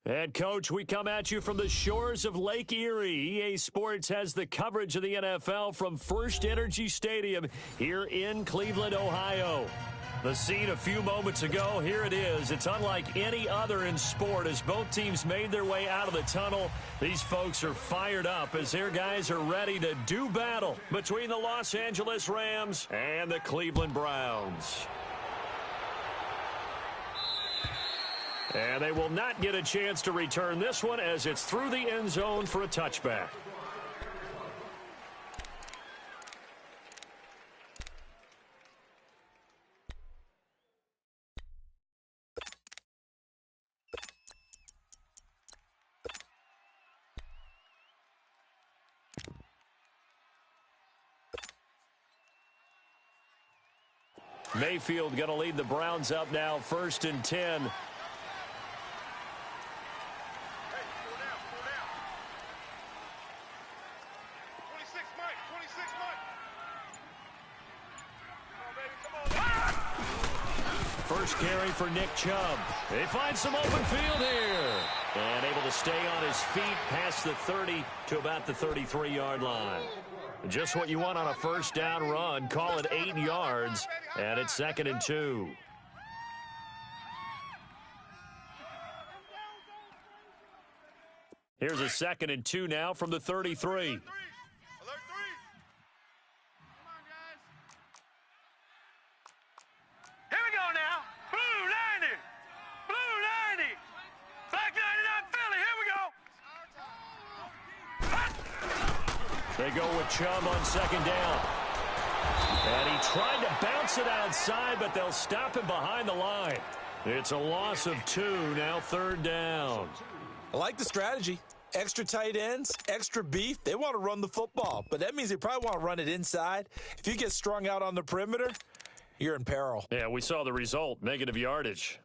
And, Coach, we come at you from the shores of Lake Erie. EA Sports has the coverage of the NFL from First Energy Stadium here in Cleveland, Ohio. The scene a few moments ago, here it is. It's unlike any other in sport as both teams made their way out of the tunnel. These folks are fired up as their guys are ready to do battle between the Los Angeles Rams and the Cleveland Browns. And they will not get a chance to return this one as it's through the end zone for a touchback. Mayfield going to lead the Browns up now, 1st and 10. First carry for Nick Chubb. They find some open field here. And able to stay on his feet past the 30 to about the 33-yard line. Just what you want on a first down run. Call it 8 yards. And it's 2nd and 2. Here's a 2nd and 2 now from the 33. They go with Chubb on 2nd down. And he tried to bounce it outside, but they'll stop him behind the line. It's a loss of 2, now 3rd down. I like the strategy. Extra tight ends, extra beef. They want to run the football, but that means they probably want to run it inside. If you get strung out on the perimeter, you're in peril. Yeah, we saw the result, negative yardage.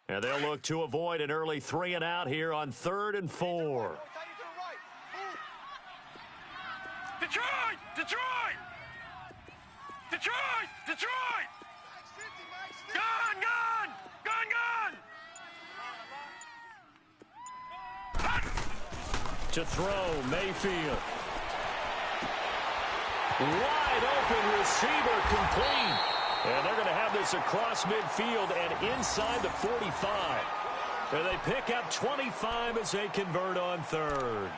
And they'll look to avoid an early 3 and out here on 3rd and 4. Detroit! Detroit! Detroit! Detroit! Gone! Gone! Gone! Gone! To throw, Mayfield. Wide open receiver, complete. And they're going to have this across midfield and inside the 45. And they pick up 25 as they convert on 3rd.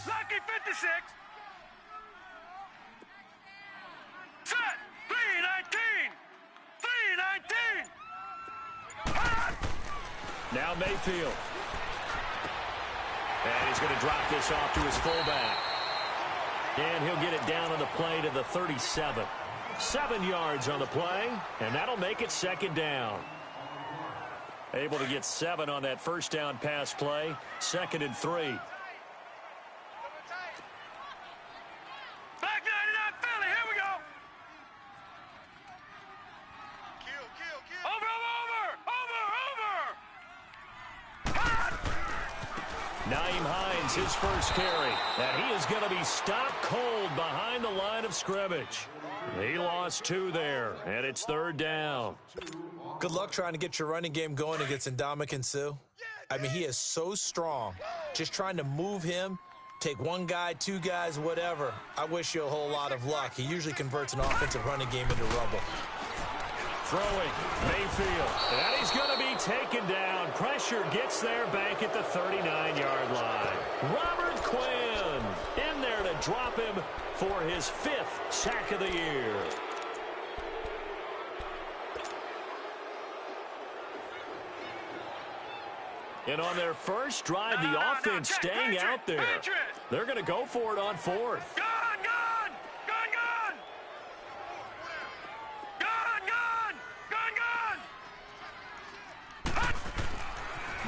Lucky 56. Set. 319. 319. Now Mayfield. And he's going to drop this off to his fullback. And he'll get it down on the play to the 37. 7 yards on the play, and that'll make it 2nd down. Able to get 7 on that first down pass play. 2nd and 3. His first carry, and he is going to be stopped cold behind the line of scrimmage. He lost 2 there, and it's 3rd down. Good luck trying to get your running game going against Ndamukong Suh. I mean, he is so strong. Just trying to move him, take 1 guy, 2 guys, whatever. I wish you a whole lot of luck. He usually converts an offensive running game into rubble. Throwing, Mayfield, and he's going to be taken down. Pressure gets there back at the 39-yard line. Robert Quinn in there to drop him for his 5th sack of the year. And on their first drive, the offense staying out there. They're going to go for it on 4th.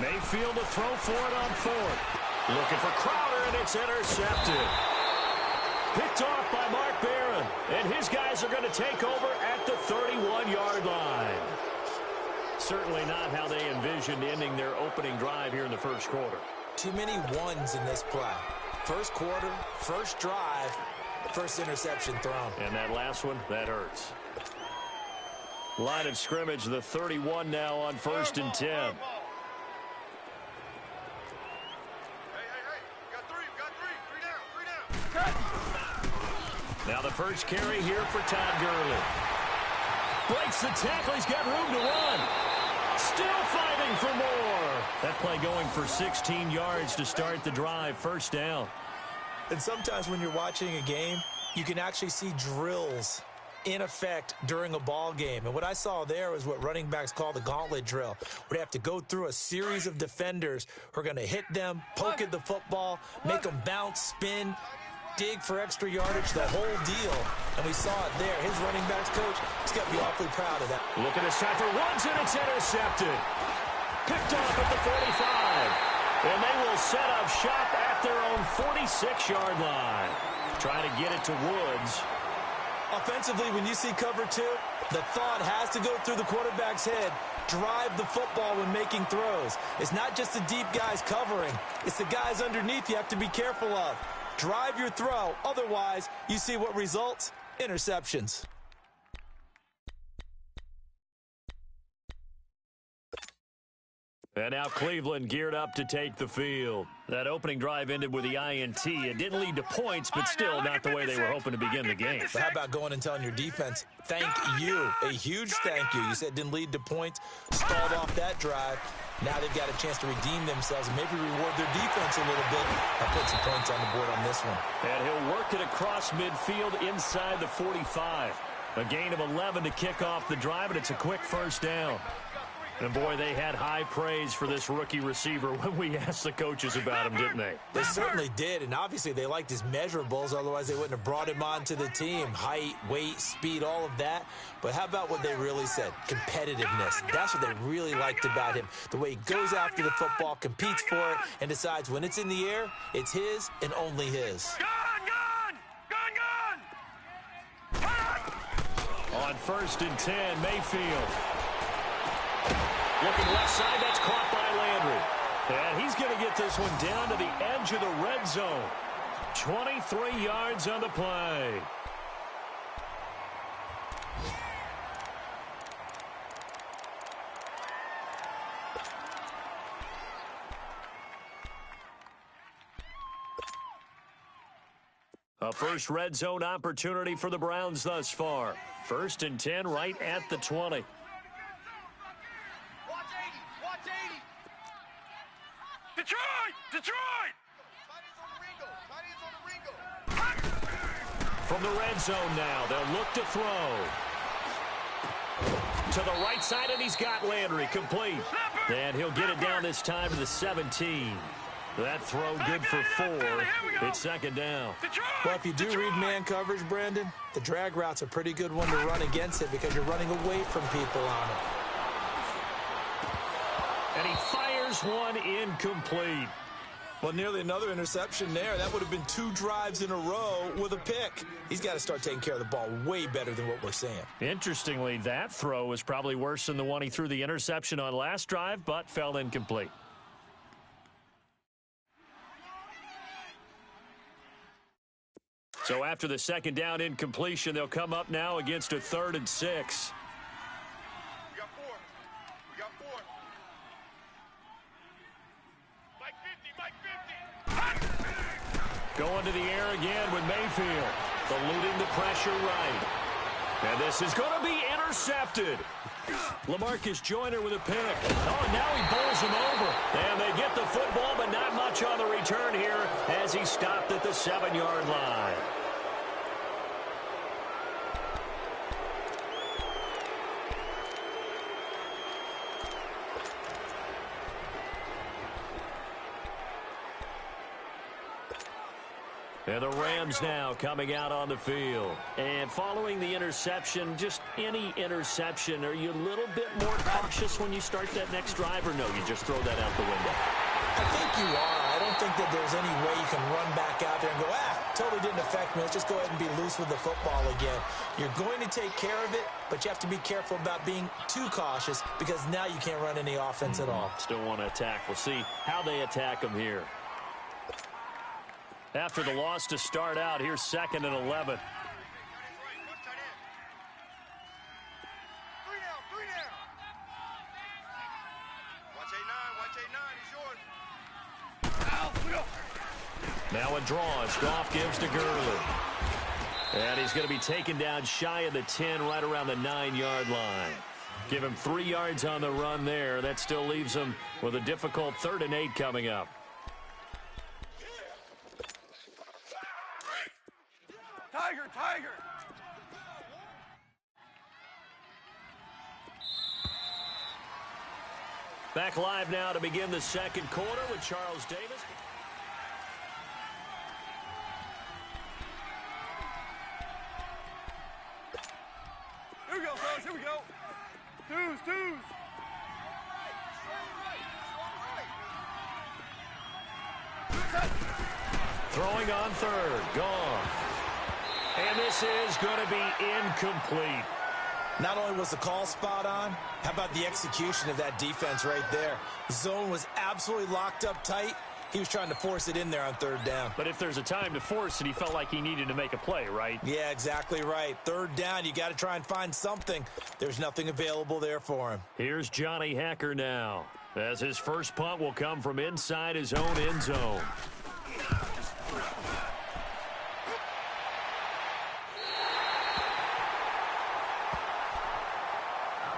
Mayfield to throw for it on fourth. Looking for Crowder, and it's intercepted. Picked off by Mark Barron, and his guys are going to take over at the 31-yard line. Certainly not how they envisioned ending their opening drive here in the first quarter. Too many ones in this play. First quarter, first drive, first interception thrown. And that last one, that hurts. Line of scrimmage, the 31 now on 1st and 10. Now the first carry here for Todd Gurley. Breaks the tackle. He's got room to run. Still fighting for more. That play going for 16 yards to start the drive. First down. And sometimes when you're watching a game, you can actually see drills in effect during a ball game. And what I saw there was what running backs call the gauntlet drill, where they have to go through a series of defenders who are going to hit them, poke at the football, make them bounce, spin, dig for extra yardage, the whole deal. And we saw it there. His running backs coach, he's got to be awfully proud of that. Look at this time for Woods, and it's intercepted. Picked off at the 45. And they will set up shop at their own 46-yard line. Trying to get it to Woods. Offensively, when you see cover two, the thought has to go through the quarterback's head. Drive the football when making throws. It's not just the deep guys covering. It's the guys underneath you have to be careful of. Drive your throw. Otherwise, you see what results? Interceptions. And now Cleveland geared up to take the field. That opening drive ended with the INT. It didn't lead to points, but still not the way they were hoping to begin the game. But how about going and telling your defense, thank you, a huge thank you. You said it didn't lead to points, stalled off that drive. Now they've got a chance to redeem themselves and maybe reward their defense a little bit. I'll put some points on the board on this one. And he'll work it across midfield inside the 45. A gain of 11 to kick off the drive, and it's a quick first down. And, boy, they had high praise for this rookie receiver when we asked the coaches about him, didn't they? They certainly did, and obviously they liked his measurables. Otherwise, they wouldn't have brought him onto the team. Height, weight, speed, all of that. But how about what they really said? Competitiveness. That's what they really liked about him. The way he goes after the football, competes for it, and decides when it's in the air, it's his and only his. On 1st and 10, Mayfield. Looking left side, that's caught by Landry. And he's going to get this one down to the edge of the red zone. 23 yards on the play. A first red zone opportunity for the Browns thus far. 1st and 10 right at the 20. Detroit! From the red zone now, they'll look to throw. To the right side, and he's got Landry complete. And he'll get it down this time to the 17. That throw good for 4. It's 2nd down. Well, if you do read man coverage, Brandon, the drag route's a pretty good one to run against it because you're running away from people on it. And he fires one incomplete. Well, nearly another interception there. That would have been 2 drives in a row with a pick. He's got to start taking care of the ball way better than what we're seeing. Interestingly, that throw was probably worse than the one he threw the interception on last drive, but fell incomplete. So after the 2nd down incompletion, they'll come up now against a 3rd and 6. Going to the air again with Mayfield. Eluding the pressure right. And this is going to be intercepted. LaMarcus Joyner with a pick. Oh, now he bowls him over. And they get the football, but not much on the return here as he stopped at the 7-yard line. And the Rams now coming out on the field. And following the interception, just any interception, are you a little bit more cautious when you start that next drive, or no, you just throw that out the window? I think you are. I don't think that there's any way you can run back out there and go, totally didn't affect me. Let's just go ahead and be loose with the football again. You're going to take care of it, but you have to be careful about being too cautious because now you can't run any offense at all. Still want to attack. We'll see how they attack them here. After the loss to start out, here's 2nd and 11. Now a draw as Goff gives to Gurley. And he's going to be taken down shy of the 10, right around the 9-yard line. Give him 3 yards on the run there. That still leaves him with a difficult 3rd and 8 coming up. Tiger, Tiger! Back live now to begin the 2nd quarter with Charles Davis. Here we go, fellas, here we go. Twos. Throwing on 3rd, Goff. And this is going to be incomplete. Not only was the call spot on, how about the execution of that defense right there? The zone was absolutely locked up tight. He was trying to force it in there on 3rd down. But if there's a time to force it, he felt like he needed to make a play, right? Yeah, exactly right. 3rd down, you got to try and find something. There's nothing available there for him. Here's Johnny Hacker now, as his first punt will come from inside his own end zone.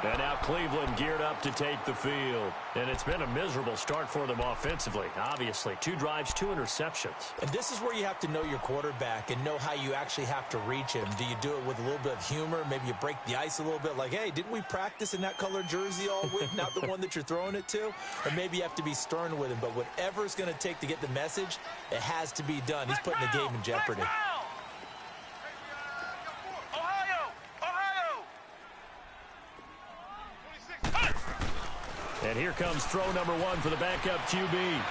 And now Cleveland geared up to take the field. And it's been a miserable start for them offensively, obviously. 2 drives, 2 interceptions. And this is where you have to know your quarterback and know how you actually have to reach him. Do you do it with a little bit of humor? Maybe you break the ice a little bit like, hey, didn't we practice in that colored jersey all week? Not the one that you're throwing it to? Or maybe you have to be stern with him. But whatever it's going to take to get the message, it has to be done. He's putting the game in jeopardy. And here comes throw number 1 for the backup QB.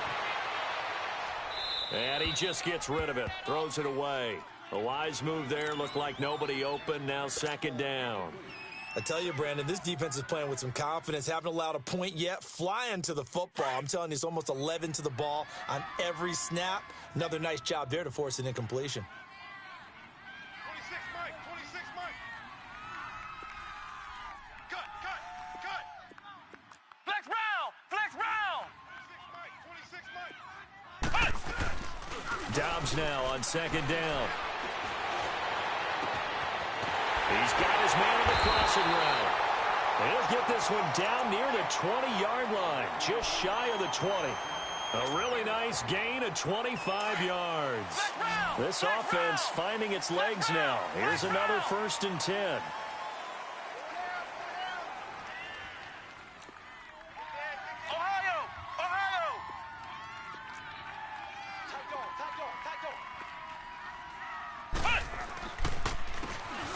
And he just gets rid of it. Throws it away. A wise move there. Looked like nobody open. Now 2nd down. I tell you, Brandon, this defense is playing with some confidence. Haven't allowed a point yet. Flying to the football. I'm telling you, it's almost 11 to the ball on every snap. Another nice job there to force an incompletion. 26 Mike. Cut. Flex round. 26 Mike. Dobbs now on 2nd down. He's got his man on the crossing route. He'll get this one down near the 20-yard line, just shy of the 20. A really nice gain of 25 yards. This offense finding its legs now. Here's another 1st and 10.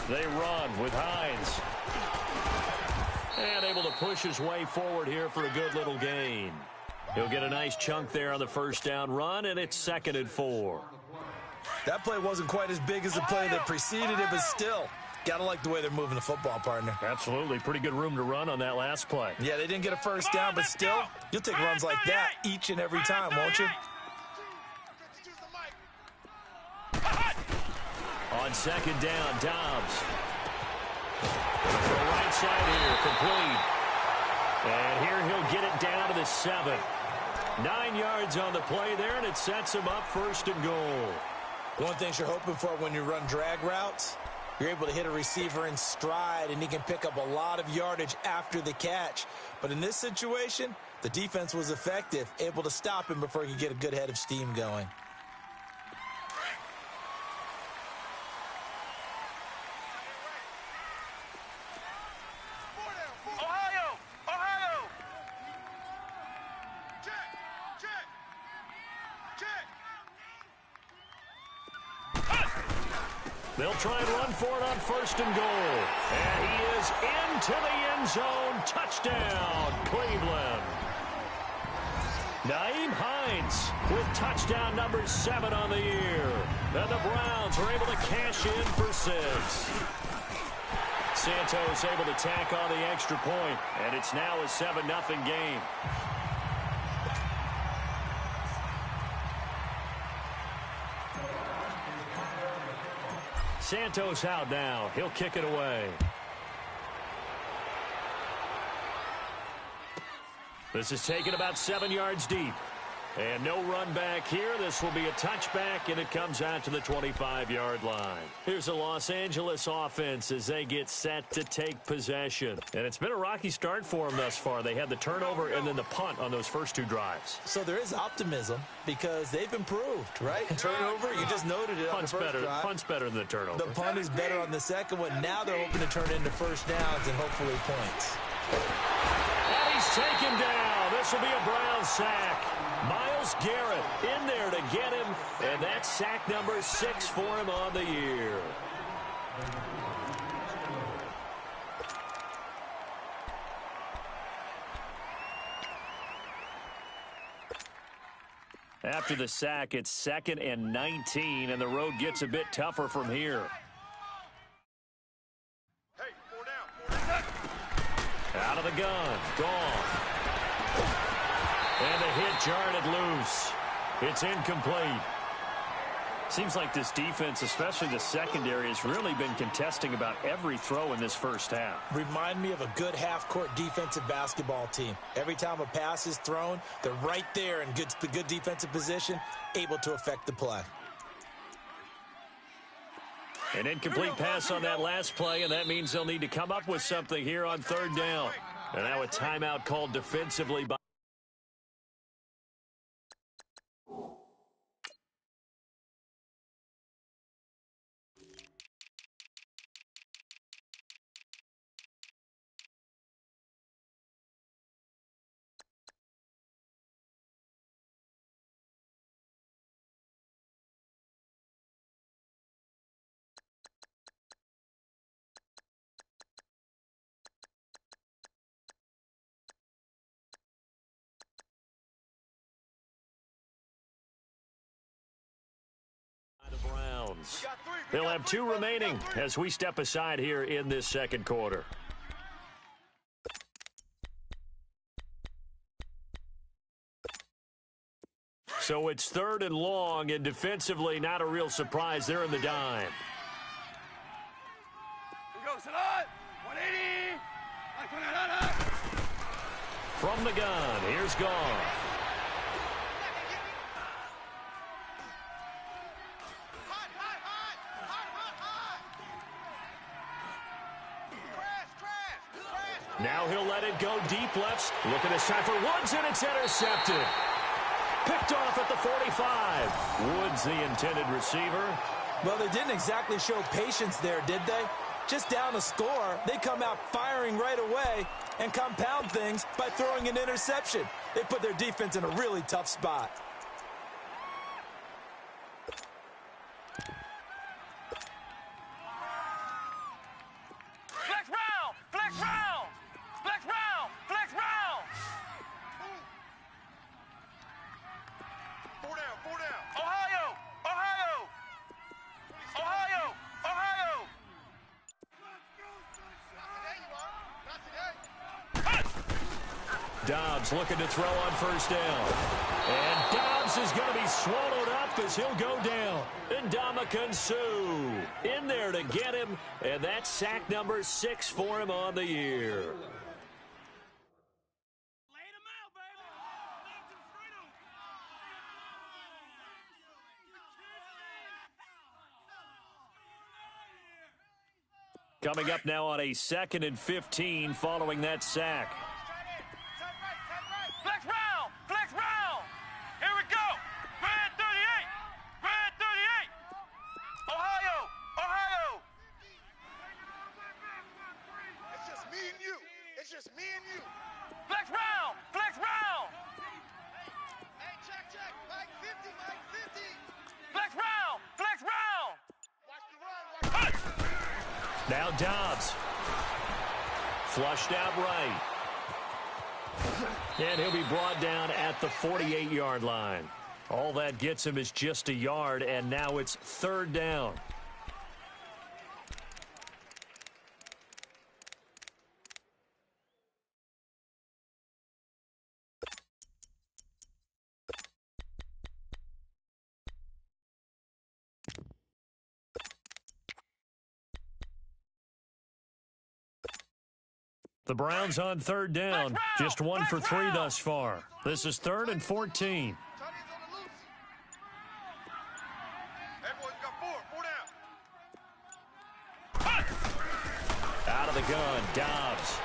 They run with Hines. And able to push his way forward here for a good little gain. He'll get a nice chunk there on the 1st down run, and it's 2nd and 4. That play wasn't quite as big as the play that preceded it, but still, gotta like the way they're moving the football, partner. Absolutely. Pretty good room to run on that last play. Yeah, they didn't get a 1st down, but still, you'll take runs like that each and every time, won't you? On 2nd down, Dobbs. For the right side here, complete. And here he'll get it down to the 7. 9 yards on the play there, and it sets him up 1st and goal. One thing you're hoping for when you run drag routes, you're able to hit a receiver in stride, and he can pick up a lot of yardage after the catch. But in this situation, the defense was effective, able to stop him before he could get a good head of steam going. They'll try and run for it on 1st and goal. And he is into the end zone. Touchdown, Cleveland. Nyheim Hines with touchdown number 7 on the year. And the Browns are able to cash in for 6. Santos able to tack on the extra point, and it's now a 7-0 game. Santos out now. He'll kick it away. This is taken about 7 yards deep. And no run back here. This will be a touchback, and it comes out to the 25-yard line. Here's the Los Angeles offense as they get set to take possession. And it's been a rocky start for them thus far. They had the turnover and then the punt on those first 2 drives. So there is optimism because they've improved, right? Turnover, you just noted it on the first drive. Punt's better than the turnover. The punt is better on the second one. Now they're hoping to turn into first downs and hopefully points. And he's taken down. This will be a Brown sack. Myles Garrett in there to get him, and that's sack number 6 for him on the year. After the sack, it's 2nd and 19, and the road gets a bit tougher from here. Hey, 4 down. Out of the gun, gone. And the hit jarred it loose. It's incomplete. Seems like this defense, especially the secondary, has really been contesting about every throw in this first half. Remind me of a good half-court defensive basketball team. Every time a pass is thrown, they're right there in good defensive position, able to affect the play. An incomplete pass on that last play, and that means they'll need to come up with something here on 3rd down. And now a timeout called defensively by Browns. They'll have 2 remaining as we step aside here in this second quarter. So it's 3rd and long, and defensively not a real surprise. They're in the dime. Here goes Salah. 180. From the gun, here's Goff. Now he'll let it go deep left. Looking this time for Woods, and it's intercepted. Picked off at the 45. Woods, the intended receiver. Well, they didn't exactly show patience there, did they? Just down a score, they come out firing right away and compound things by throwing an interception. They put their defense in a really tough spot. Flex round! Flex round! Flex round! Flex round! 4 down, 4 down. Ohio! Ohio! Ohio! Ohio! Not today, you are. Not today. Dobbs looking to throw on 1st down. And Dobbs is going to be swallowed up as he'll go down. And Ndamukong Suh in there to get him. And that's sack number 6 for him on the year. Coming up now on a 2nd and 15 following that sack. Flex round! Flex round! Here we go! Red 38! Red 38! Ohio! Ohio! It's just me and you. It's just me and you. Flex round! Flex round! Hey, check, check. Mike 50, Mike 50. Flex round! Flex round! Watch the run, watch the run. Now Dobbs. Flushed out right. And he'll be brought down at the 48-yard line. All that gets him is just a yard, and now it's third down. The Browns on third down, just 1 for 3 thus far. This is 3rd and 14. Out of the gun, Dobbs.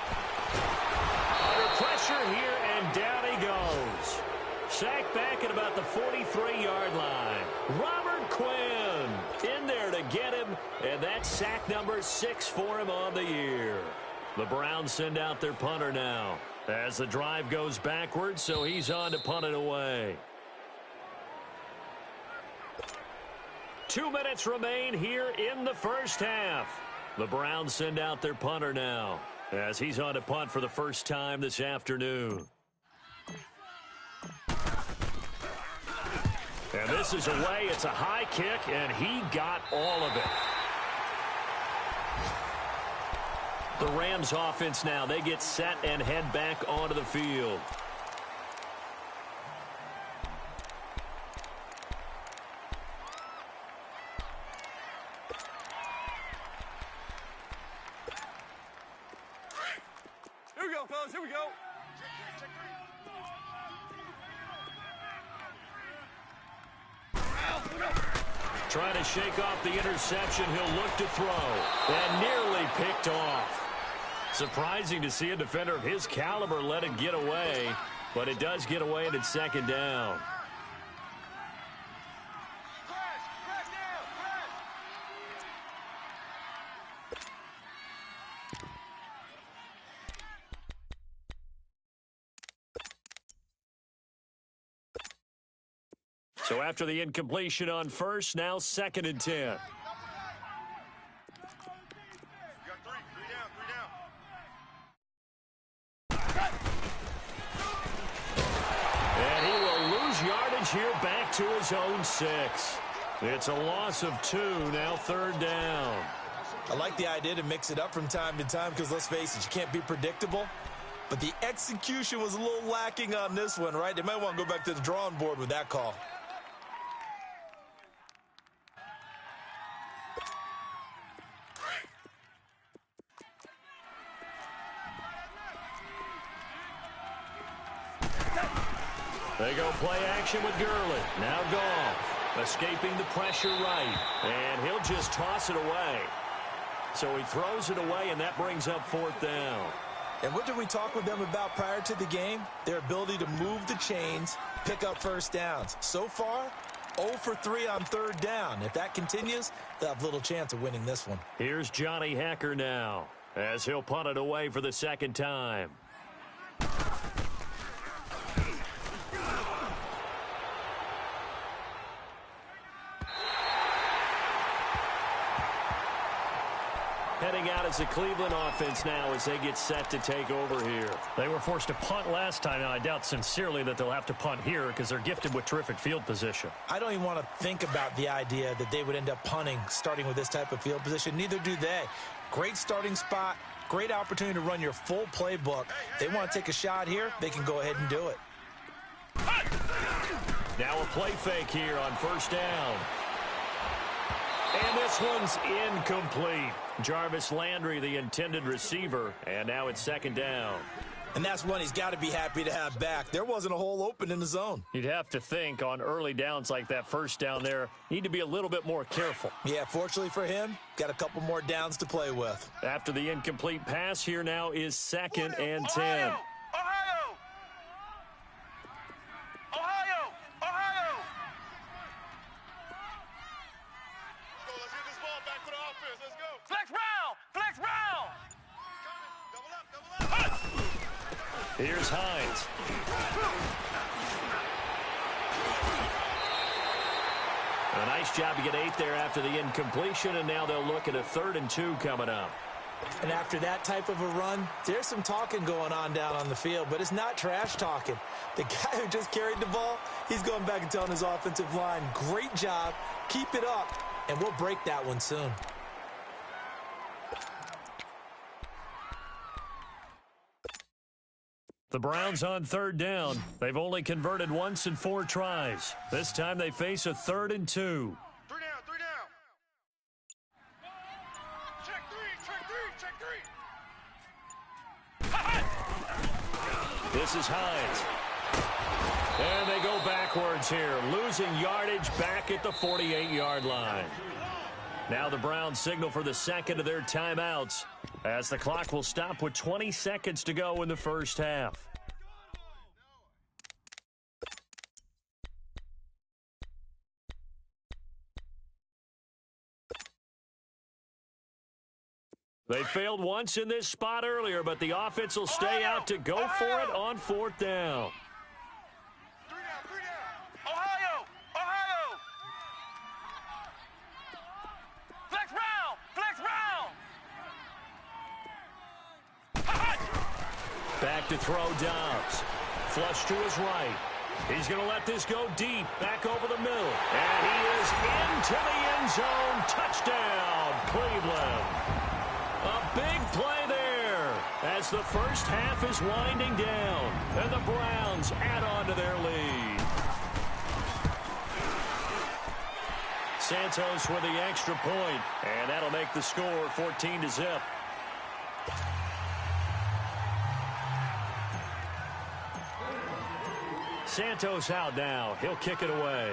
Under pressure here, and down he goes. Sacked back at about the 43-yard line. Robert Quinn in there to get him, and that's sack number 6 for him on the year. The Browns send out their punter now as the drive goes backwards, so he's on to punt it away. 2 minutes remain here in the first half. The Browns send out their punter now as he's on to punt for the first time this afternoon. And this is away. It's a high kick, and he got all of it. The Rams offense now, they get set and head back onto the field. Here we go, fellas. Here we go. Trying to shake off the interception. He'll look to throw. And nearly picked off. Surprising to see a defender of his caliber let it get away, but it does get away and it's second down. So after the incompletion on first, now 2nd and 10. Here back to his own 6. It's a loss of 2, now 3rd down. I like the idea to mix it up from time to time because, let's face it, you can't be predictable. But the execution was a little lacking on this one, right? They might want to go back to the drawing board with that call. They go play action with Gurley. Now Goff, escaping the pressure right. And he'll just toss it away. So he throws it away, and that brings up 4th down. And what did we talk with them about prior to the game? Their ability to move the chains, pick up first downs. So far, 0 for 3 on 3rd down. If that continues, they'll have little chance of winning this one. Here's Johnny Hekker now as he'll punt it away for the 2nd time. Heading out as the Cleveland offense now as they get set to take over here. They were forced to punt last time, and I doubt sincerely that they'll have to punt here because they're gifted with terrific field position. I don't even want to think about the idea that they would end up punting starting with this type of field position. Neither do they. Great starting spot, great opportunity to run your full playbook. They want to take a shot here, they can go ahead and do it. Now a play fake here on 1st down. And this one's incomplete. Jarvis Landry, the intended receiver, and now it's 2nd down. And that's one he's got to be happy to have back. There wasn't a hole open in the zone. You'd have to think on early downs like that 1st down there, need to be a little bit more careful. Yeah, fortunately for him, got a couple more downs to play with. After the incomplete pass, here now is 2nd and 10. Ohio! Ohio! Ohio! Let's get this ball back for the offense. Let's go. Flex round! Flex round! Double up! Here's Hines. A nice job to get 8 there after the incompletion, and now they'll look at a 3rd and 2 coming up. And after that type of a run, there's some talking going on down on the field, but it's not trash talking. The guy who just carried the ball, he's going back and telling his offensive line, great job, keep it up, and we'll break that one soon. The Browns on 3rd down. They've only converted once in 4 tries. This time they face a 3rd and 2. 3 down, 3 down. Check 3. This is Hines. And they go backwards here, losing yardage back at the 48-yard line. Now the Browns signal for the second of their timeouts, as the clock will stop with 20 seconds to go in the first half. They failed once in this spot earlier, but the offense will stay out to go for it on 4th down. 3 down. Ohio. Flex round. Back to throw Dobbs. Flush to his right. He's going to let this go deep, back over the middle. And he is into the end zone. Touchdown, Cleveland. A big play there as the first half is winding down, and the Browns add on to their lead. Santos with the extra point, and that'll make the score 14-0. Santos out now. He'll kick it away.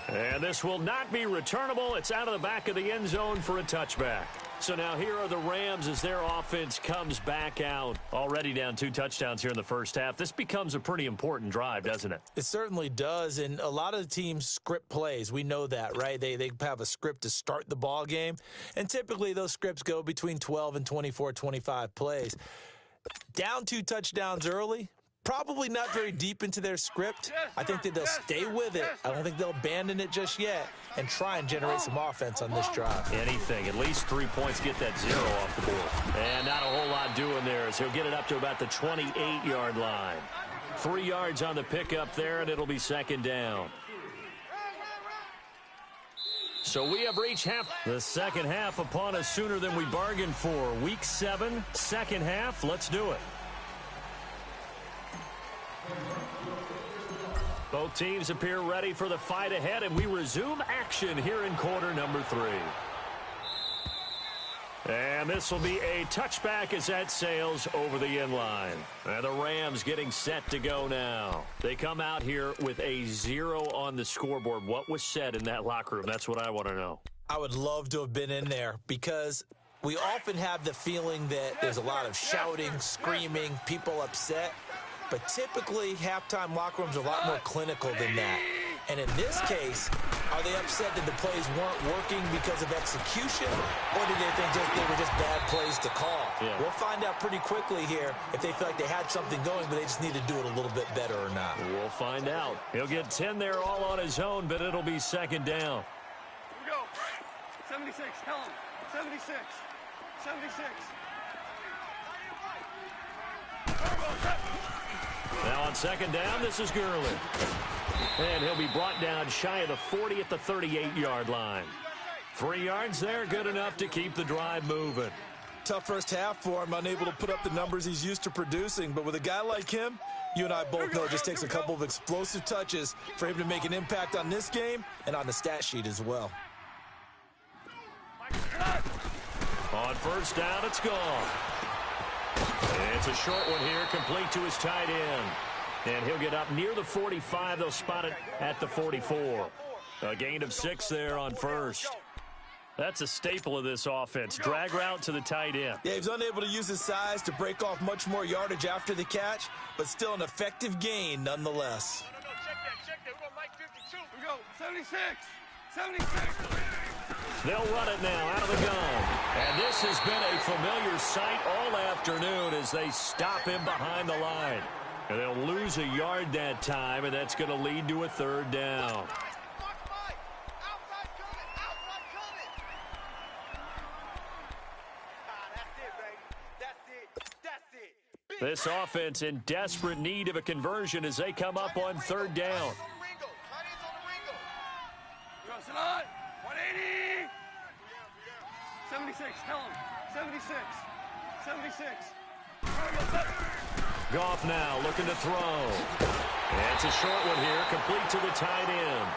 And this will not be returnable. It's out of the back of the end zone for a touchback. So now here are the Rams as their offense comes back out. Already down 2 touchdowns here in the first half. This becomes a pretty important drive, doesn't it? It certainly does, and a lot of the teams script plays. We know that, right? They have a script to start the ball game, and typically those scripts go between 12 and 24, 25 plays. Down 2 touchdowns early, probably not very deep into their script. I think that they'll stay with it. I don't think they'll abandon it just yet and try and generate some offense on this drive. Anything. At least 3 points, get that 0 off the board. And not a whole lot doing there as he'll get it up to about the 28-yard line. 3 yards on the pickup there, and it'll be 2nd down. So we have reached the second half upon us sooner than we bargained for. Week 7, second half. Let's do it. Both teams appear ready for the fight ahead, and we resume action here in quarter number 3. And this will be a touchback as that sails over the end line. And the Rams getting set to go now. They come out here with a 0 on the scoreboard. What was said in that locker room? That's what I want to know. I would love to have been in there because we often have the feeling that there's a lot of shouting, screaming, people upset. But typically, halftime locker rooms are a lot more clinical than that. And in this case, are they upset that the plays weren't working because of execution, or did they think they were just bad plays to call? Yeah. We'll find out pretty quickly here if they feel like they had something going, but they just need to do it a little bit better or not. We'll find out. He'll get 10 there all on his own, but it'll be 2nd down. Here we go. 76. Tell him. 76. 76. Now on 2nd down, this is Gurley. And he'll be brought down shy of the 40 at the 38-yard line. 3 yards there, good enough to keep the drive moving. Tough first half for him, unable to put up the numbers he's used to producing. But with a guy like him, you and I both know it just takes a couple of explosive touches for him to make an impact on this game and on the stat sheet as well. On 1st down, it's gone. It's a short one here, complete to his tight end. And he'll get up near the 45. They'll spot it at the 44. A gain of 6 there on 1st. That's a staple of this offense. Drag route to the tight end. Yeah, he was unable to use his size to break off much more yardage after the catch, but still an effective gain nonetheless. No, check that. We're on Mike 52. We go. 76. 76. They'll run it now out of the gun. And this has been a familiar sight all afternoon as they stop him behind the line. And they'll lose a yard that time, and that's going to lead to a third down. This offense in desperate need of a conversion as they come up on third down. 180. 76, tell him. 76. 76. Goff now looking to throw. And it's a short one here, complete to the tight end.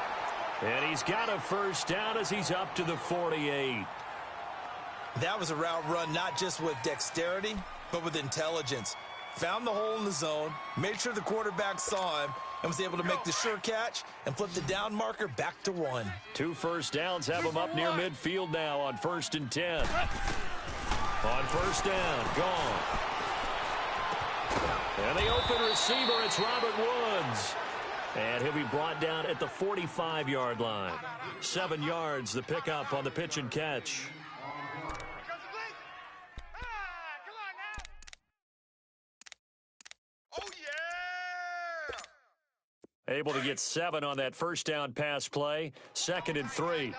And he's got a first down as he's up to the 48. That was a route run not just with dexterity, but with intelligence. Found the hole in the zone, made sure the quarterback saw him, and was able to make the sure catch and flip the down marker back to 1. 2 first downs have him up near midfield now on 1st and 10. On first down, gone. And the open receiver, it's Robert Woods. And he'll be brought down at the 45-yard line. 7 yards, the pickup on the pitch and catch. Able to get 7 on that first down pass play. 2nd and 3.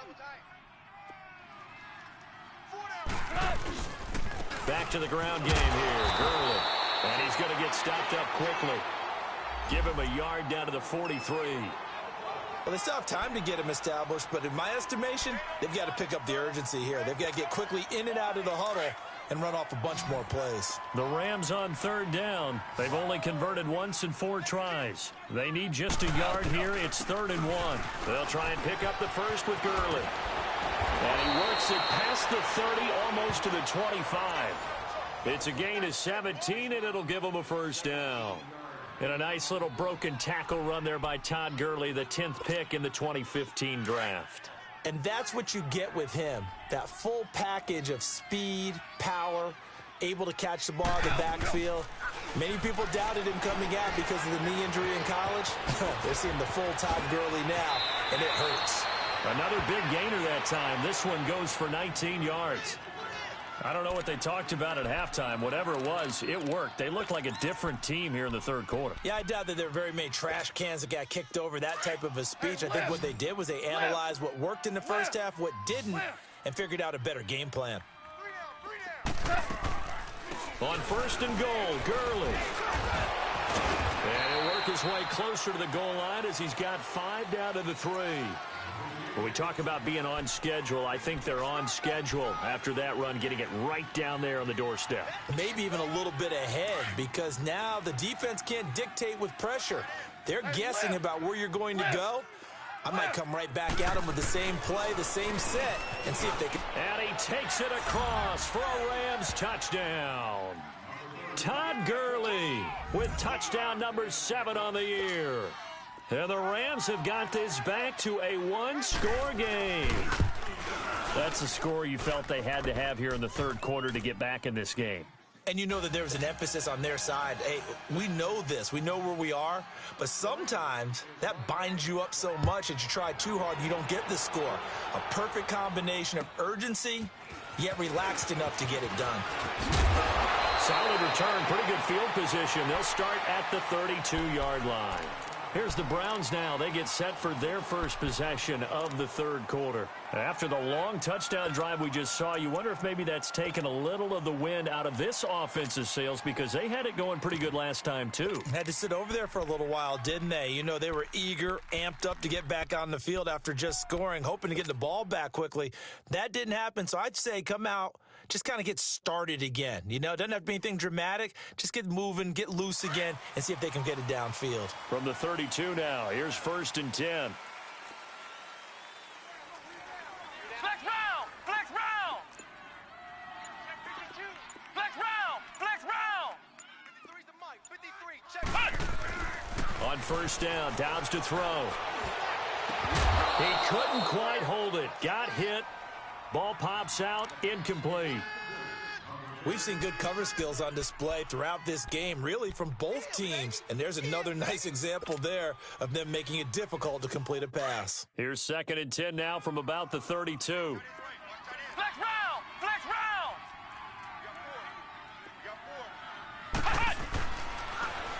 Back to the ground game here. Gurley. And he's going to get stopped up quickly. Give him a yard down to the 43. Well, they still have time to get him established, but in my estimation, they've got to pick up the urgency here. They've got to get quickly in and out of the huddle and run off a bunch more plays. The Rams on third down. They've only converted once in 4 tries. They need just a yard here. It's 3rd and 1. They'll try and pick up the first with Gurley. And he works it past the 30, almost to the 25. It's a gain of 17, and it'll give him a first down. And a nice little broken tackle run there by Todd Gurley, the 10th pick in the 2015 draft. And that's what you get with him, that full package of speed, power, able to catch the ball in the backfield. Many people doubted him coming out because of the knee injury in college. They're seeing the full Todd Gurley now, and it hurts. Another big gainer that time. This one goes for 19 yards. I don't know what they talked about at halftime. Whatever it was, it worked. They looked like a different team here in the third quarter. Yeah, I doubt that there were very many trash cans that got kicked over, that type of a speech. I think what they did was they analyzed what worked in the first half, what didn't, and figured out a better game plan. On 1st and goal, Gurley. And he'll work his way closer to the goal line as he's got 5 down to the 3. When we talk about being on schedule, I think they're on schedule after that run, getting it right down there on the doorstep. Maybe even a little bit ahead, because now the defense can't dictate with pressure. They're guessing about where you're going to go. I might come right back at them with the same play, the same set, and see if they can. And he takes it across for a Rams touchdown. Todd Gurley with touchdown number 7 on the year. And the Rams have got this back to a 1-score game. That's a score you felt they had to have here in the third quarter to get back in this game. And you know that there was an emphasis on their side. Hey, we know this. We know where we are. But sometimes that binds you up so much that you try too hard and you don't get the score. A perfect combination of urgency, yet relaxed enough to get it done. Solid return, pretty good field position. They'll start at the 32-yard line. Here's the Browns now. They get set for their first possession of the third quarter. After the long touchdown drive we just saw, you wonder if maybe that's taken a little of the wind out of this offensive sails, because they had it going pretty good last time, too. Had to sit over there for a little while, didn't they? You know, they were eager, amped up to get back on the field after just scoring, hoping to get the ball back quickly. That didn't happen, so I'd say come out, just kind of get started again. You know, it doesn't have to be anything dramatic. Just get moving, get loose again, and see if they can get it downfield. From the 32 now, here's 1st and 10. Flex round! Flex round! Flex round! Flex round! 53's the mic. 53, check. On 1st down, Downs to throw. He couldn't quite hold it. Got hit. Ball pops out, incomplete. We've seen good cover skills on display throughout this game, really from both teams. And there's another nice example there of them making it difficult to complete a pass. Here's 2nd and 10 now from about the 32. Flex round! Flex round!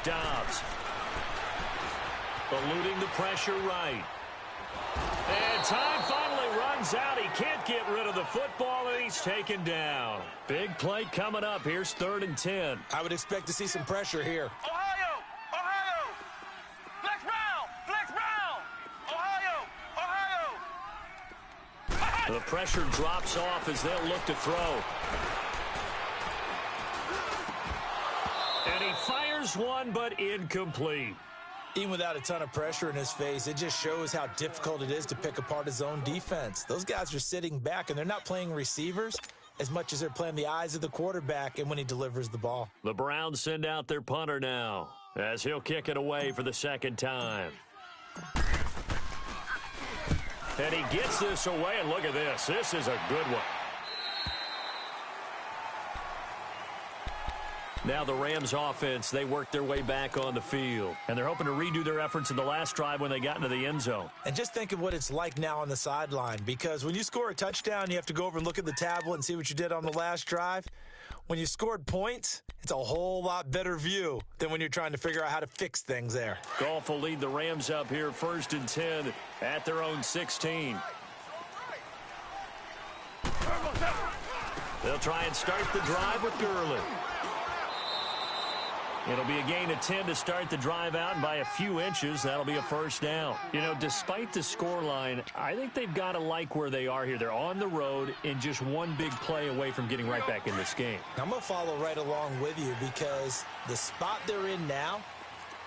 Dobbs Rams. Eluding the pressure right. And time finally runs out. He can't get rid of the football, and he's taken down. Big play coming up. Here's 3rd and 10. I would expect to see some pressure here. Ohio! Ohio! Flex round! Flex round! Ohio! Ohio! The pressure drops off as they'll look to throw. And he fires one, but incomplete. Even without a ton of pressure in his face, it just shows how difficult it is to pick apart his own defense. Those guys are sitting back, and they're not playing receivers as much as they're playing the eyes of the quarterback and when he delivers the ball. The Browns send out their punter now as he'll kick it away for the 2nd time. And he gets this away, and look at this. This is a good one. Now the Rams offense, they work their way back on the field. And they're hoping to redo their efforts in the last drive when they got into the end zone. And just think of what it's like now on the sideline, because when you score a touchdown, you have to go over and look at the tablet and see what you did on the last drive. When you scored points, it's a whole lot better view than when you're trying to figure out how to fix things there. Goff will lead the Rams up here 1st and 10 at their own 16. They'll try and start the drive with Gurley. It'll be a gain of 10 to start the drive out, and by a few inches, that'll be a 1st down. You know, despite the scoreline, I think they've got to like where they are here. They're on the road and just one big play away from getting right back in this game. I'm going to follow right along with you because the spot they're in now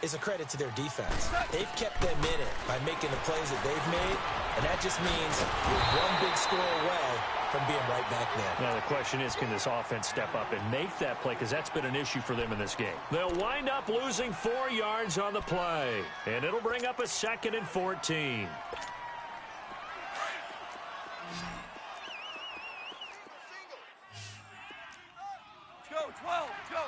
is a credit to their defense. They've kept them in it by making the plays that they've made, and that just means you're one big score away from being right back there. Now the question is, can this offense step up and make that play? Because that's been an issue for them in this game. They'll wind up losing 4 yards on the play. And it'll bring up a 2nd and 14. Go, 12, go!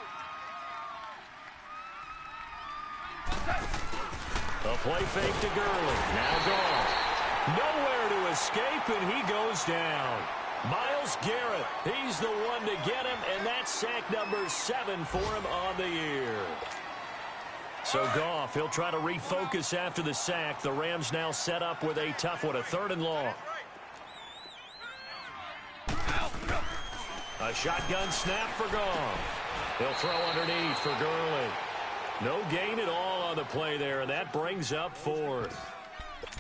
A play fake to Gurley. Now gone. Nowhere to escape, and he goes down. Myles Garrett, he's the one to get him, and that's sack number 7 for him on the year. So Goff, he'll try to refocus after the sack. The Rams now set up with a tough one, a 3rd and long. A shotgun snap for Goff. He'll throw underneath for Gurley. No gain at all on the play there, and that brings up 4th.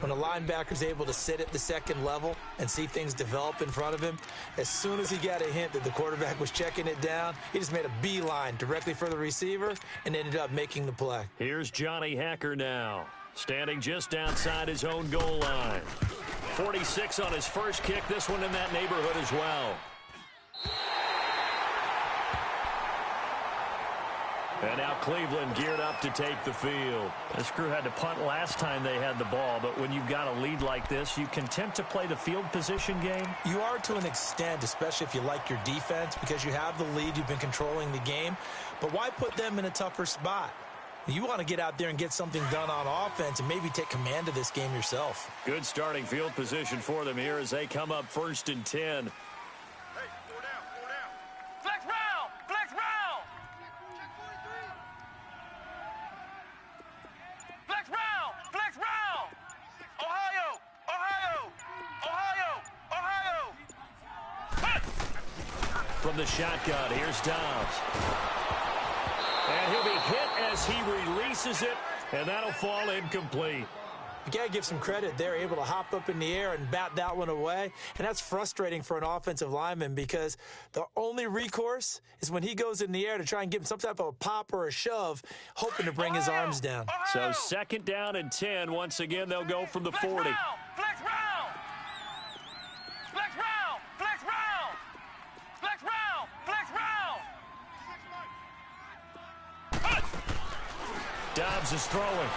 When a linebacker's able to sit at the 2nd level and see things develop in front of him, as soon as he got a hint that the quarterback was checking it down, he just made a beeline directly for the receiver and ended up making the play. Here's Johnny Hacker now, standing just outside his own goal line. 46 on his first kick, this one in that neighborhood as well. And now Cleveland geared up to take the field. This crew had to punt last time they had the ball, but when you've got a lead like this, you content to play the field position game? You are to an extent, especially if you like your defense, because you have the lead, you've been controlling the game. But why put them in a tougher spot? You want to get out there and get something done on offense and maybe take command of this game yourself. Good starting field position for them here as they come up 1st and 10. Flex round! Flex round! Flex round! Flex round! Ohio! Ohio! Ohio! Ohio! From the shotgun, here's Dobbs. And he'll be hit as he releases it, and that'll fall incomplete. You got to give some credit. They're able to hop up in the air and bat that one away. And that's frustrating for an offensive lineman because the only recourse is when he goes in the air to try and give him some type of a pop or a shove, hoping to bring his arms down. So 2nd down and 10. Once again, they'll go from the 40. Flex round! Flex round! Flex round! Flex round! Flex round! Dobbs is throwing.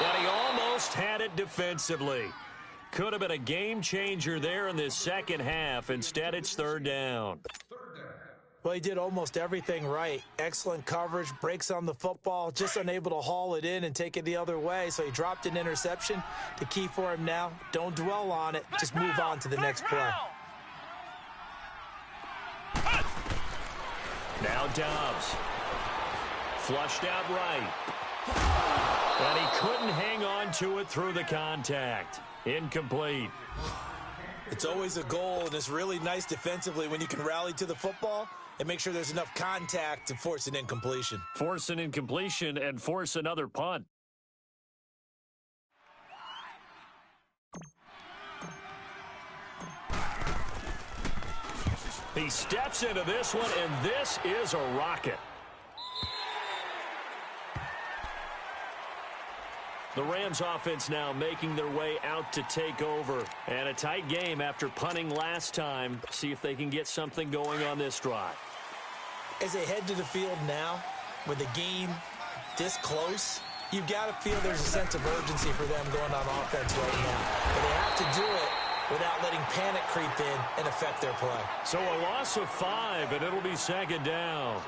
And he almost had it defensively. Could have been a game changer there in this second half. Instead, it's 3rd down. Well, he did almost everything right. Excellent coverage, breaks on the football, just unable to haul it in and take it the other way. So he dropped an interception. The key for him now, don't dwell on it. Just move on to the next play. Now Dobbs. Flushed out right. And he couldn't hang on to it through the contact. Incomplete. It's always a goal, and it's really nice defensively when you can rally to the football and make sure there's enough contact to force an incompletion. Force an incompletion and force another punt. He steps into this one, and this is a rocket. The Rams offense now making their way out to take over. And a tight game after punting last time. See if they can get something going on this drive. As they head to the field now, with the game this close, you've got to feel there's a sense of urgency for them going on offense right now. But they have to do it without letting panic creep in and affect their play. So a loss of 5, and it'll be second down.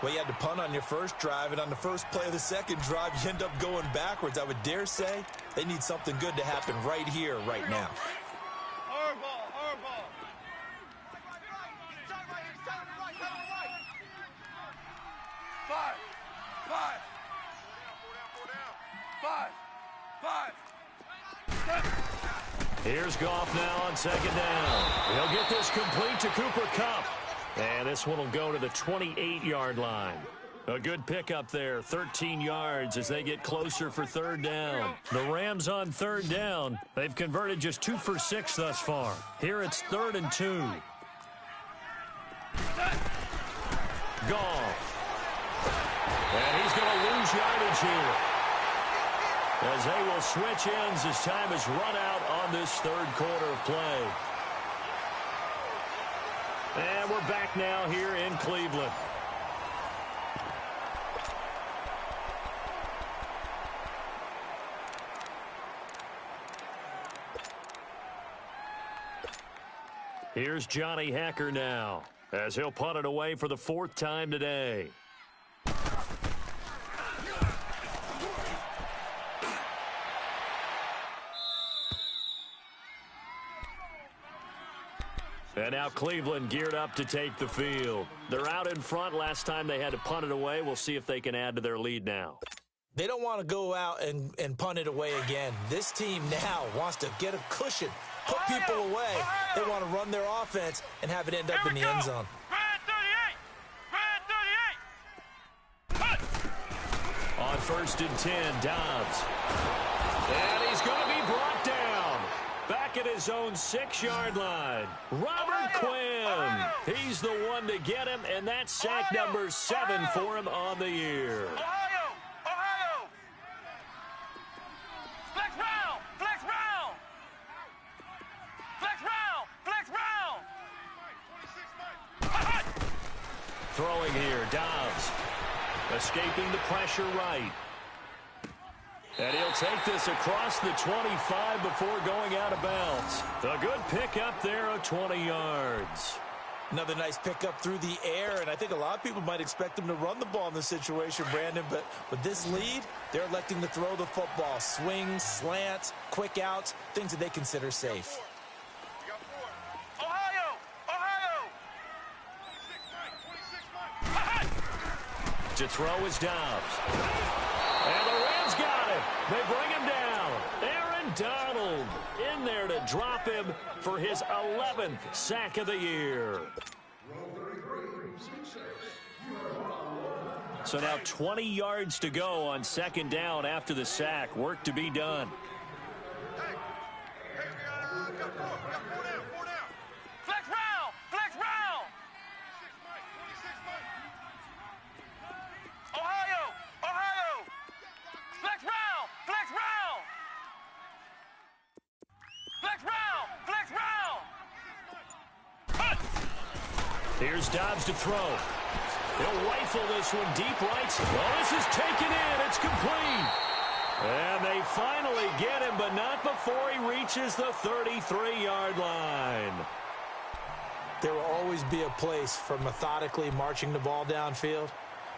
Well, you had to punt on your first drive, and on the first play of the second drive, you end up going backwards. I would dare say they need something good to happen right here, right now. Hard ball, hard ball. Five. Here's Goff now on second down. He'll get this complete to Cooper Kupp. And this one will go to the 28-yard line. A good pickup there, 13 yards as they get closer for third down. The Rams on third down. They've converted just 2 for 6 thus far. Here it's 3rd and 2. Goff. And he's going to lose yardage here, as they will switch ends as time is run out on this third quarter of play. And we're back now here in Cleveland. Here's Johnny Hacker now, as he'll punt it away for the 4th time today. And now Cleveland geared up to take the field. They're out in front. Last time they had to punt it away. We'll see if they can add to their lead now. They don't want to go out and punt it away again. This team now wants to get a cushion, put people away. They want to run their offense and have it end up in the end zone. Red 38. On 1st and 10, Dobbs. And he's going to be brought down. Back at his own 6-yard line. Robert Quinn. He's the one to get him, and that's sack number 7 for him on the year. Ohio. Flex round. Flex round. Flex round. Flex round. Throwing here, Dobbs. Escaping the pressure right. And he'll take this across the 25 before going out of bounds. A good pickup there of 20 yards. Another nice pickup through the air, and I think a lot of people might expect them to run the ball in this situation, Brandon, but with this lead, they're electing to throw the football. Swings, slants, quick outs, things that they consider safe. Ohio. To throw is Dobbs. And the Rams got him. They bring him down. Aaron Donald in there to drop him for his 11th sack of the year. So now 20 yards to go on second down after the sack. Work to be done. Here's Dobbs to throw. He'll rifle this one deep right. Oh, this is taken in. It's complete. And they finally get him, but not before he reaches the 33-yard line. There will always be a place for methodically marching the ball downfield.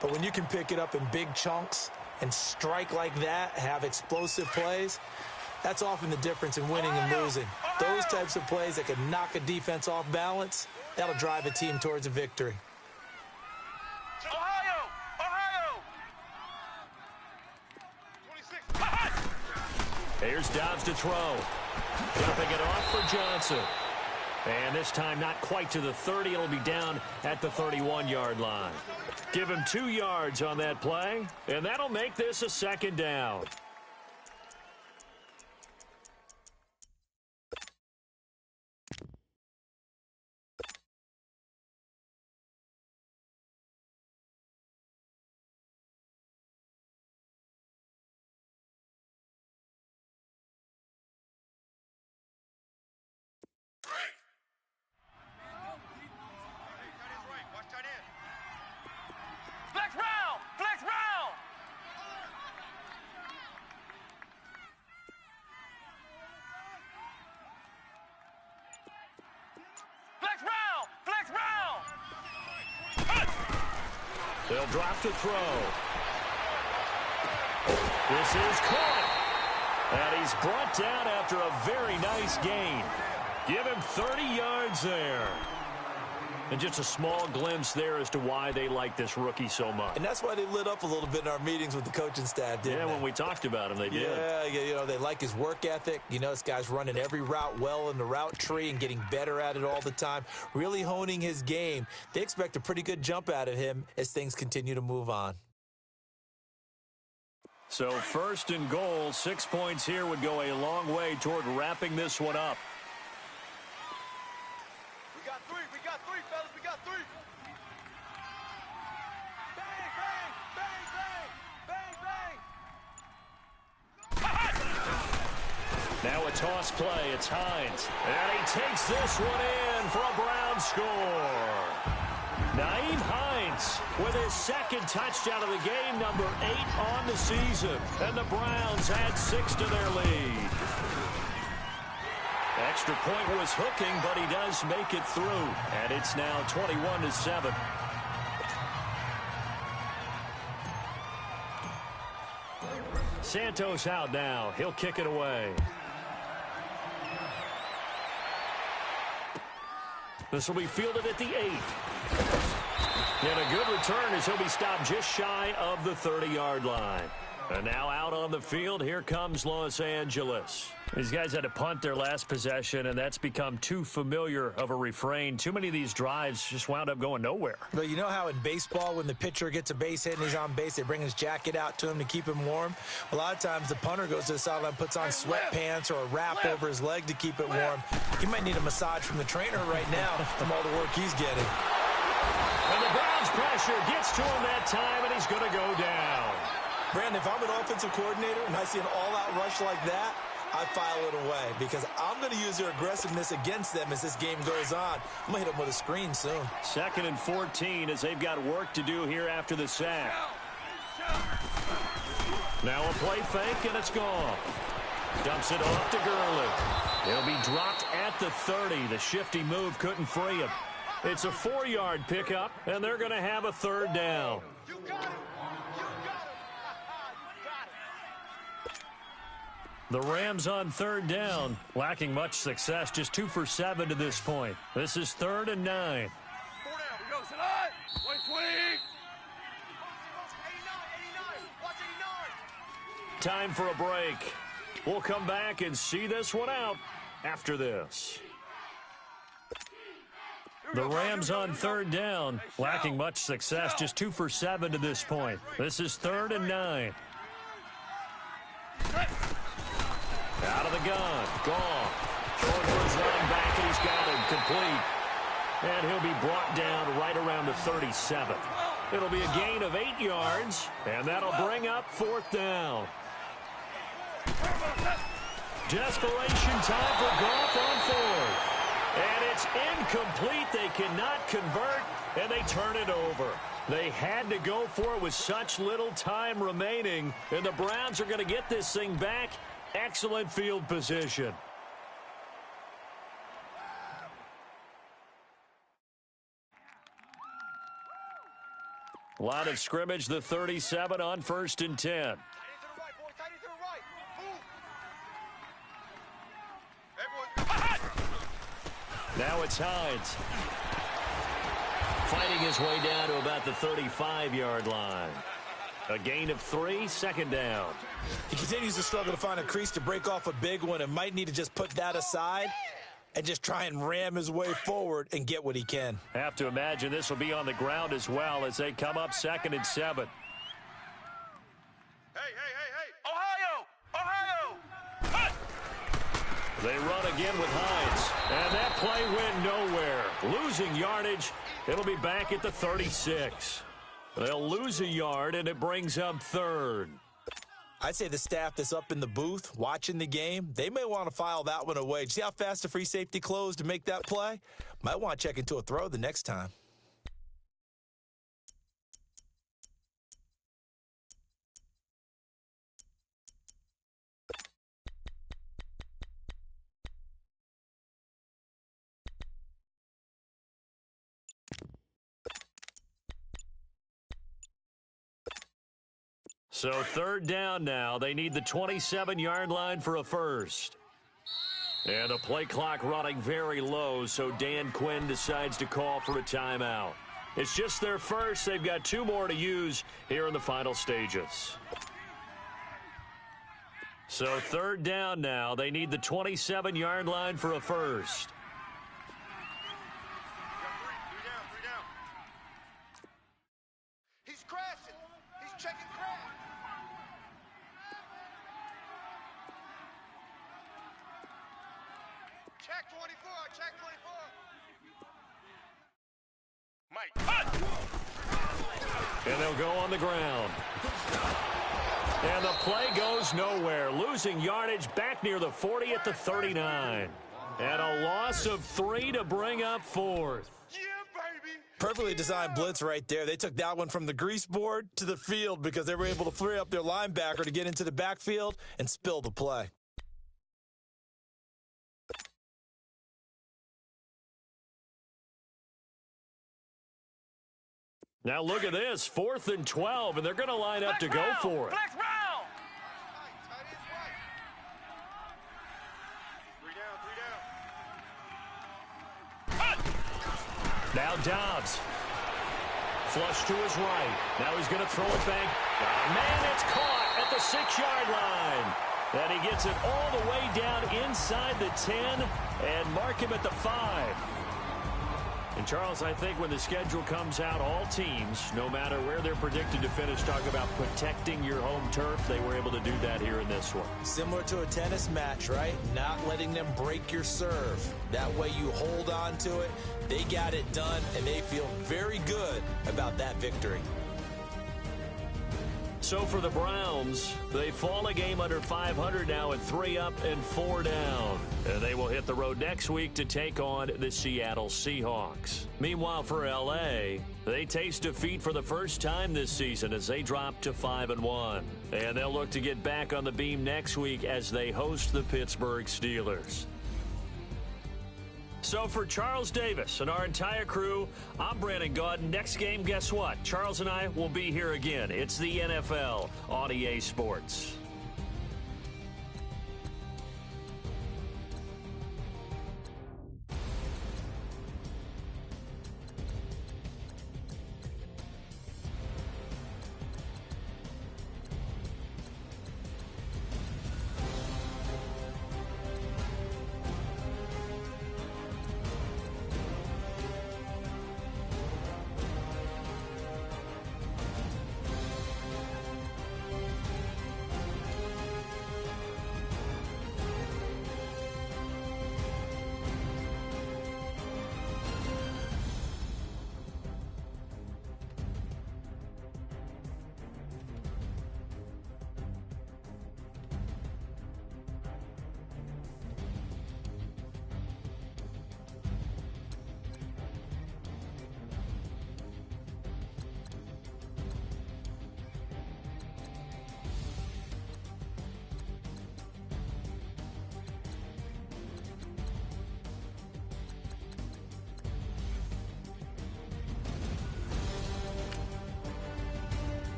But when you can pick it up in big chunks and strike like that, have explosive plays, that's often the difference in winning and losing. Those types of plays that can knock a defense off balance, that'll drive a team towards a victory. Ohio! Ohio! 26. Here's Dobbs to throw. Dumping it off for Johnson. And this time not quite to the 30. It'll be down at the 31-yard line. Give him 2 yards on that play, and that'll make this a second down. Flex round! Flex round! Flex round! Flex round! They'll drop to throw. This is caught. And he's brought down after a very nice gain. Give him 30 yards there. And just a small glimpse there as to why they like this rookie so much. And that's why they lit up a little bit in our meetings with the coaching staff, didn't they? Yeah, when we talked about him, they did. Yeah, you know, they like his work ethic. You know, this guy's running every route well in the route tree and getting better at it all the time, really honing his game. They expect a pretty good jump out of him as things continue to move on. So 1st and goal, 6 points here would go a long way toward wrapping this one up. We got three, fellas, we got three. Bang, bang, bang, bang, bang. Now a toss play, it's Hines. And he takes this one in for a Brown score. Nyheim Hines with his 2nd touchdown of the game, number 8 on the season. And the Browns add 6 to their lead. Extra point was hooking, but he does make it through. And it's now 21-7. Santos out now. He'll kick it away. This will be fielded at the 8. And a good return as he'll be stopped just shy of the 30-yard line. And now out on the field, here comes Los Angeles. These guys had to punt their last possession, and that's become too familiar of a refrain. Too many of these drives just wound up going nowhere. But you know how in baseball, when the pitcher gets a base hit and he's on base, they bring his jacket out to him to keep him warm? A lot of times the punter goes to the sideline, puts on sweatpants or a wrap over his leg to keep it warm. He might need a massage from the trainer right now from all the work he's getting. And the Browns pressure gets to him that time, and he's going to go down. Brandon, if I'm an offensive coordinator and I see an all-out rush like that, I file it away because I'm going to use their aggressiveness against them as this game goes on. I'm going to hit them with a screen soon. 2nd and 14 as they've got work to do here after the sack. Now a play fake, and it's gone. Dumps it off to Gurley. He'll be dropped at the 30. The shifty move couldn't free him. It's a 4-yard pickup, and they're going to have a 3rd down. You got him. The Rams on 3rd down, lacking much success, just 2 for 7 to this point. This is 3rd and 9. 4 down, we go, Salai. 20. Watch 89. Time for a break. We'll come back and see this one out after this. The Rams on 3rd down, lacking much success, just 2 for 7 to this point. This is 3rd and 9. Out of the gun, gone. Throwing for his running back, and he's got him complete. And he'll be brought down right around the 37. It'll be a gain of 8 yards, and that'll bring up 4th down. Desperation time for Goff on 4th. And it's incomplete. They cannot convert, and they turn it over. They had to go for it with such little time remaining, and the Browns are going to get this thing back. Excellent field position. Line of scrimmage, the 37 on 1st and 10. Tight into the right, boy. Tight into the right. Move. Everyone. Now it's Hines. fighting his way down to about the 35-yard line. A gain of 3, second down. He continues to struggle to find a crease to break off a big one and might need to just put that aside and just try and ram his way forward and get what he can. Have to imagine this will be on the ground as well as they come up 2nd and 7. Hey, Ohio! Ohio! They run again with Hines, and that play went nowhere. Losing yardage, it'll be back at the 36. They'll lose a yard, and it brings up 3rd. I'd say the staff that's up in the booth watching the game, they may want to file that one away. See how fast the free safety closed to make that play? Might want to check into a throw the next time. So 3rd down now. They need the 27-yard line for a first. And the play clock running very low, so Dan Quinn decides to call for a timeout. It's just their first. They've got 2 more to use here in the final stages. So 3rd down now. They need the 27-yard line for a first. Three down. He's crashing. He's checking crash. Check 24. Mike. And they'll go on the ground. And the play goes nowhere. Losing yardage back near the 40 at the 39. And a loss of 3 to bring up 4th. Yeah, baby. Perfectly designed blitz right there. They took that one from the grease board to the field because they were able to free up their linebacker to get into the backfield and spill the play. Now look at this, 4th and 12, and they're going to line up to go for it. Flex round. Three down. Now Dobbs. Flush to his right. Now he's going to throw it back. Oh, man, it's caught at the 6-yard line. And he gets it all the way down inside the 10 and mark him at the 5. And, Charles, I think when the schedule comes out, all teams, no matter where they're predicted to finish, talk about protecting your home turf. They were able to do that here in this one. Similar to a tennis match, right? Not letting them break your serve. That way you hold on to it. They got it done, and they feel very good about that victory. So for the Browns, they fall a game under 500 now at 3 up and 4 down. And they will hit the road next week to take on the Seattle Seahawks. Meanwhile, for L.A., they taste defeat for the first time this season as they drop to 5-1. And they'll look to get back on the beam next week as they host the Pittsburgh Steelers. So for Charles Davis and our entire crew, I'm Brandon Gaudin. Next game, guess what? Charles and I will be here again. It's the NFL on EA Sports.